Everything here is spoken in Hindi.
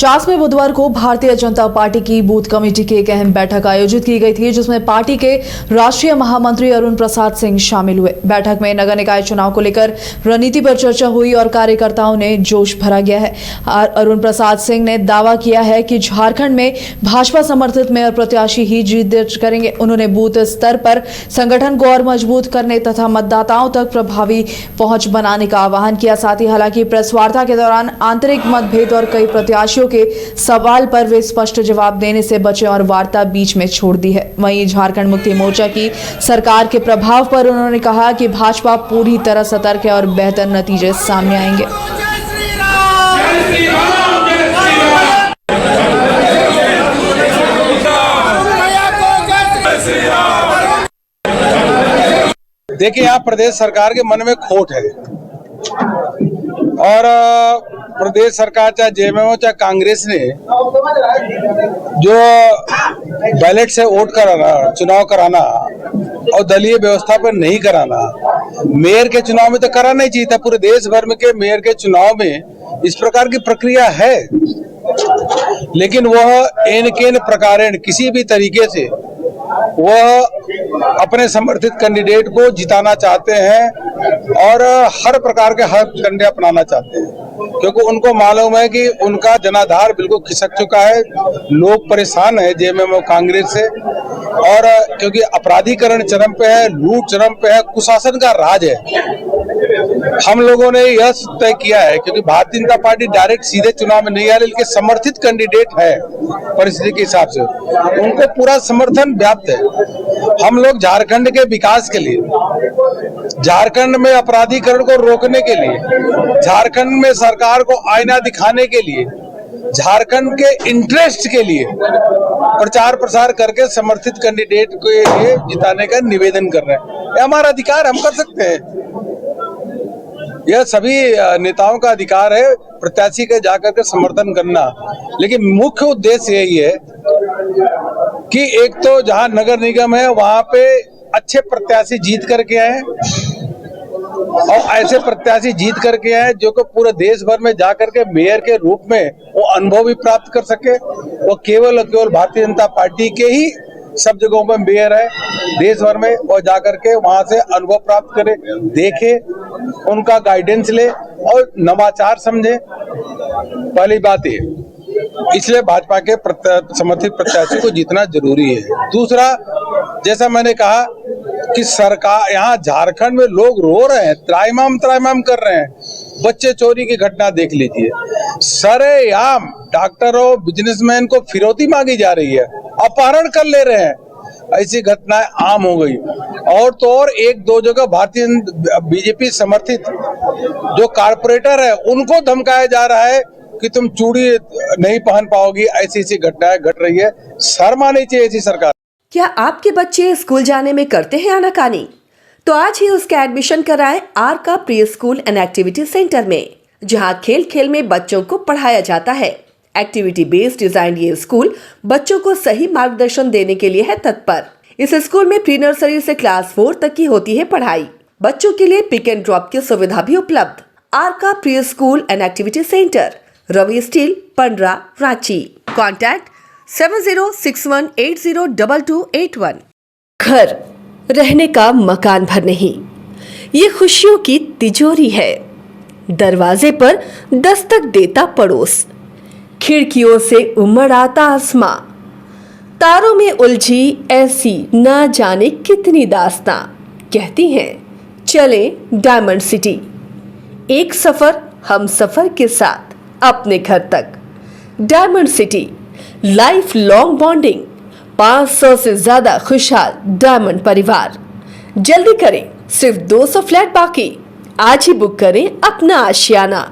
चास में बुधवार को भारतीय जनता पार्टी की बूथ कमेटी की एक अहम बैठक आयोजित की गई थी, जिसमें पार्टी के राष्ट्रीय महामंत्री अरुण प्रसाद सिंह शामिल हुए। बैठक में नगर निकाय चुनाव को लेकर रणनीति पर चर्चा हुई और कार्यकर्ताओं ने जोश भरा गया है। अरुण प्रसाद सिंह ने दावा किया है कि झारखंड में भाजपा समर्थित मेयर प्रत्याशी ही जीत दर्ज करेंगे। उन्होंने बूथ स्तर पर संगठन को और मजबूत करने तथा मतदाताओं तक प्रभावी पहुंच बनाने का आह्वान किया। साथ ही हालांकि प्रेस वार्ता के दौरान आंतरिक मतभेद और कई प्रत्याशियों के सवाल पर वे स्पष्ट जवाब देने से बचे और वार्ता बीच में छोड़ दी है। वहीं झारखंड मुक्ति मोर्चा की सरकार के प्रभाव पर उन्होंने कहा कि भाजपा पूरी तरह सतर्क है और बेहतर नतीजे सामने आएंगे। देखिए, यहाँ प्रदेश सरकार के मन में खोट है और प्रदेश सरकार चाहे जेएमएम चाहे कांग्रेस ने जो बैलेट से वोट कराना, चुनाव कराना और दलीय व्यवस्था पर नहीं कराना, मेयर के चुनाव में तो कराना ही चाहिए था। पूरे देश भर में के मेयर के चुनाव में इस प्रकार की प्रक्रिया है, लेकिन वह एन प्रकारेण किसी भी तरीके से वह अपने समर्थित कैंडिडेट को जिताना चाहते हैं और हर प्रकार के हर कंडे अपनाना चाहते हैं, क्योंकि उनको मालूम है कि उनका जनाधार बिल्कुल खिसक चुका है। लोग परेशान है जेएमएम और कांग्रेस से, और क्योंकि अपराधीकरण चरम पे है, लूट चरम पे है, कुशासन का राज है। हम लोगों ने यह तय किया है, क्योंकि भारतीय जनता पार्टी डायरेक्ट सीधे चुनाव में नहीं आ रही, लेकिन समर्थित कैंडिडेट है परिस्थिति के हिसाब से, उनको पूरा समर्थन व्याप्त है। हम लोग झारखंड के विकास के लिए, झारखंड में अपराधीकरण को रोकने के लिए, झारखंड में सरकार को आईना दिखाने के लिए, झारखंड के इंटरेस्ट के लिए प्रचार प्रसार करके समर्थित कैंडिडेट को लिए जिताने का निवेदन कर रहे हैं। ये हमारा अधिकार, हम कर सकते हैं। यह सभी नेताओं का अधिकार है प्रत्याशी के जाकर के समर्थन करना, लेकिन मुख्य उद्देश्य यही है कि एक तो जहां नगर निगम है वहां पे अच्छे प्रत्याशी जीत करके आए और ऐसे प्रत्याशी जीत करके आए जो कि पूरे देश भर में जाकर के मेयर के रूप में वो अनुभव भी प्राप्त कर सके। वो केवल और केवल भारतीय जनता पार्टी के ही सब जगहों में मेयर है देश भर में, वो जाकर के वहां से अनुभव प्राप्त करे, देखे, उनका गाइडेंस ले और नवाचार समझे। पहली बात ये, इसलिए भाजपा के समर्थित प्रत्याशी को जीतना जरूरी है। दूसरा, जैसा मैंने कहा कि सरकार यहाँ झारखंड में लोग रो रहे हैं, त्राहिमाम कर रहे हैं। बच्चे चोरी की घटना देख लीजिए, सरेआम डॉक्टरों, बिजनेसमैन को फिरौती मांगी जा रही है, अपहरण कर ले रहे हैं। ऐसी घटनाएं आम हो गई। और तो और एक दो जगह भारतीय बीजेपी समर्थित जो कारपोरेटर है उनको धमकाया जा रहा है कि तुम चूड़ी नहीं पहन पाओगी। ऐसी घटनाएं घट रही है, शर्म आनी चाहिए ऐसी सरकार। क्या आपके बच्चे स्कूल जाने में करते हैं आनाकानी? तो आज ही उसका एडमिशन कराएं आर का pre school and activity centre में, जहां खेल खेल में बच्चों को पढ़ाया जाता है। एक्टिविटी बेस्ड डिजाइन ये स्कूल बच्चों को सही मार्गदर्शन देने के लिए है तत्पर। इस स्कूल में प्री नर्सरी से क्लास 4 तक की होती है पढ़ाई। बच्चों के लिए पिक एंड ड्रॉप की सुविधा भी उपलब्ध। आर का pre school and activity centre, Ravi steel, Pandra, Ranchi. Contact 7061802281। घर रहने का मकान भर नहीं, ये खुशियों की तिजोरी है। दरवाजे पर दस्तक देता पड़ोस, खिड़कियों से उमड़ आता आसमां, तारों में उलझी ऐसी ना जाने कितनी दास्तां। कहती हैं चले डायमंड सिटी, एक सफर हम सफर के साथ अपने घर तक। Diamond city, life long bonding, 500 से ज्यादा खुशहाल डायमंड परिवार। जल्दी करें, सिर्फ 200 फ्लैट बाकी। आज ही बुक करें अपना आशियाना।